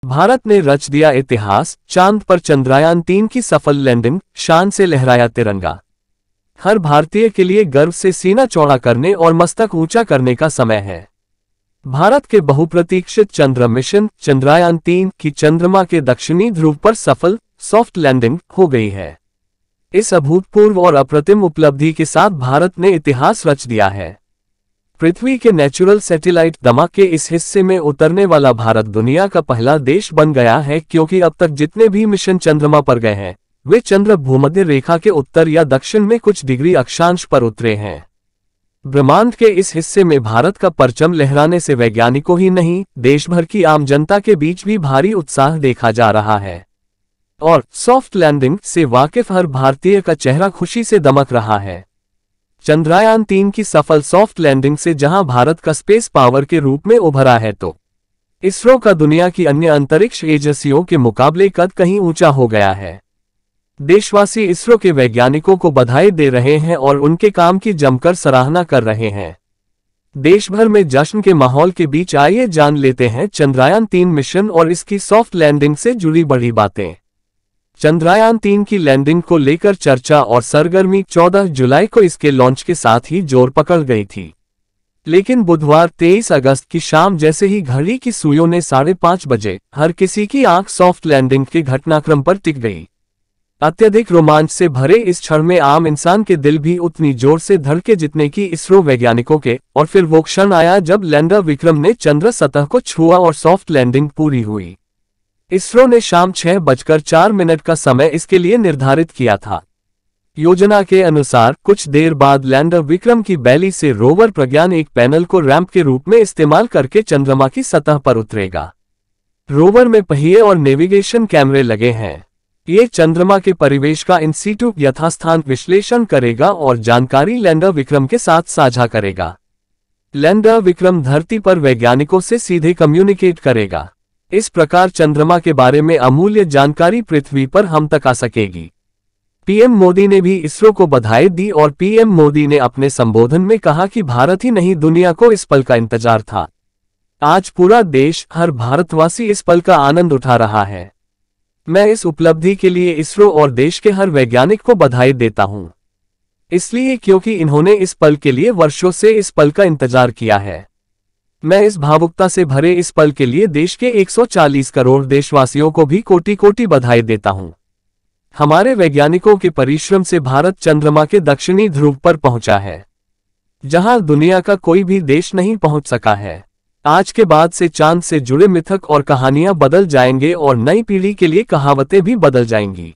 भारत ने रच दिया इतिहास, चांद पर चंद्रयान-3 की सफल लैंडिंग, शान से लहराया तिरंगा। हर भारतीय के लिए गर्व से सीना चौड़ा करने और मस्तक ऊंचा करने का समय है। भारत के बहुप्रतीक्षित चंद्र मिशन चंद्रयान-3 की चंद्रमा के दक्षिणी ध्रुव पर सफल सॉफ्ट लैंडिंग हो गई है। इस अभूतपूर्व और अप्रतिम उपलब्धि के साथ भारत ने इतिहास रच दिया है। पृथ्वी के नेचुरल सैटेलाइट दमा के इस हिस्से में उतरने वाला भारत दुनिया का पहला देश बन गया है, क्योंकि अब तक जितने भी मिशन चंद्रमा पर गए हैं वे चंद्र भूमध्य रेखा के उत्तर या दक्षिण में कुछ डिग्री अक्षांश पर उतरे हैं। ब्रह्मांड के इस हिस्से में भारत का परचम लहराने से वैज्ञानिकों ही नहीं, देश भर की आम जनता के बीच भी भारी उत्साह देखा जा रहा है और सॉफ्ट लैंडिंग से वाकिफ हर भारतीय का चेहरा खुशी से दमक रहा है। चंद्रयान-3 की सफल सॉफ्ट लैंडिंग से जहां भारत का स्पेस पावर के रूप में उभरा है, तो इसरो का दुनिया की अन्य अंतरिक्ष एजेंसियों के मुकाबले कद कहीं ऊंचा हो गया है। देशवासी इसरो के वैज्ञानिकों को बधाई दे रहे हैं और उनके काम की जमकर सराहना कर रहे हैं। देश भर में जश्न के माहौल के बीच आइए जान लेते हैं चंद्रयान-3 मिशन और इसकी सॉफ्ट लैंडिंग से जुड़ी बड़ी बातें। चंद्रयान-3 की लैंडिंग को लेकर चर्चा और सरगर्मी 14 जुलाई को इसके लॉन्च के साथ ही जोर पकड़ गई थी, लेकिन बुधवार 23 अगस्त की शाम जैसे ही घड़ी की सुइयों ने 5:30 बजे हर किसी की आंख सॉफ्ट लैंडिंग के घटनाक्रम पर टिक गई। अत्यधिक रोमांच से भरे इस क्षण में आम इंसान के दिल भी उतनी जोर से धड़के जितने की इसरो वैज्ञानिकों के, और फिर वो क्षण आया जब लैंडर विक्रम ने चंद्र सतह को छुआ और सॉफ्ट लैंडिंग पूरी हुई। इसरो ने शाम 6:04 का समय इसके लिए निर्धारित किया था। योजना के अनुसार कुछ देर बाद लैंडर विक्रम की बैली से रोवर प्रज्ञान एक पैनल को रैंप के रूप में इस्तेमाल करके चंद्रमा की सतह पर उतरेगा। रोवर में पहिए और नेविगेशन कैमरे लगे हैं। ये चंद्रमा के परिवेश का इन सीटू यथास्थान विश्लेषण करेगा और जानकारी लैंडर विक्रम के साथ साझा करेगा। लैंडर विक्रम धरती पर वैज्ञानिकों से सीधे कम्युनिकेट करेगा। इस प्रकार चंद्रमा के बारे में अमूल्य जानकारी पृथ्वी पर हम तक आ सकेगी। पीएम मोदी ने भी इसरो को बधाई दी और पीएम मोदी ने अपने संबोधन में कहा कि भारत ही नहीं, दुनिया को इस पल का इंतजार था। आज पूरा देश, हर भारतवासी इस पल का आनंद उठा रहा है। मैं इस उपलब्धि के लिए इसरो और देश के हर वैज्ञानिक को बधाई देता हूं, इसलिए क्योंकि इन्होंने इस पल के लिए वर्षों से इस पल का इंतजार किया है। मैं इस भावुकता से भरे इस पल के लिए देश के 140 करोड़ देशवासियों को भी कोटि कोटि बधाई देता हूं। हमारे वैज्ञानिकों के परिश्रम से भारत चंद्रमा के दक्षिणी ध्रुव पर पहुंचा है, जहां दुनिया का कोई भी देश नहीं पहुंच सका है। आज के बाद से चांद से जुड़े मिथक और कहानियां बदल जाएंगे और नई पीढ़ी के लिए कहावतें भी बदल जाएंगी।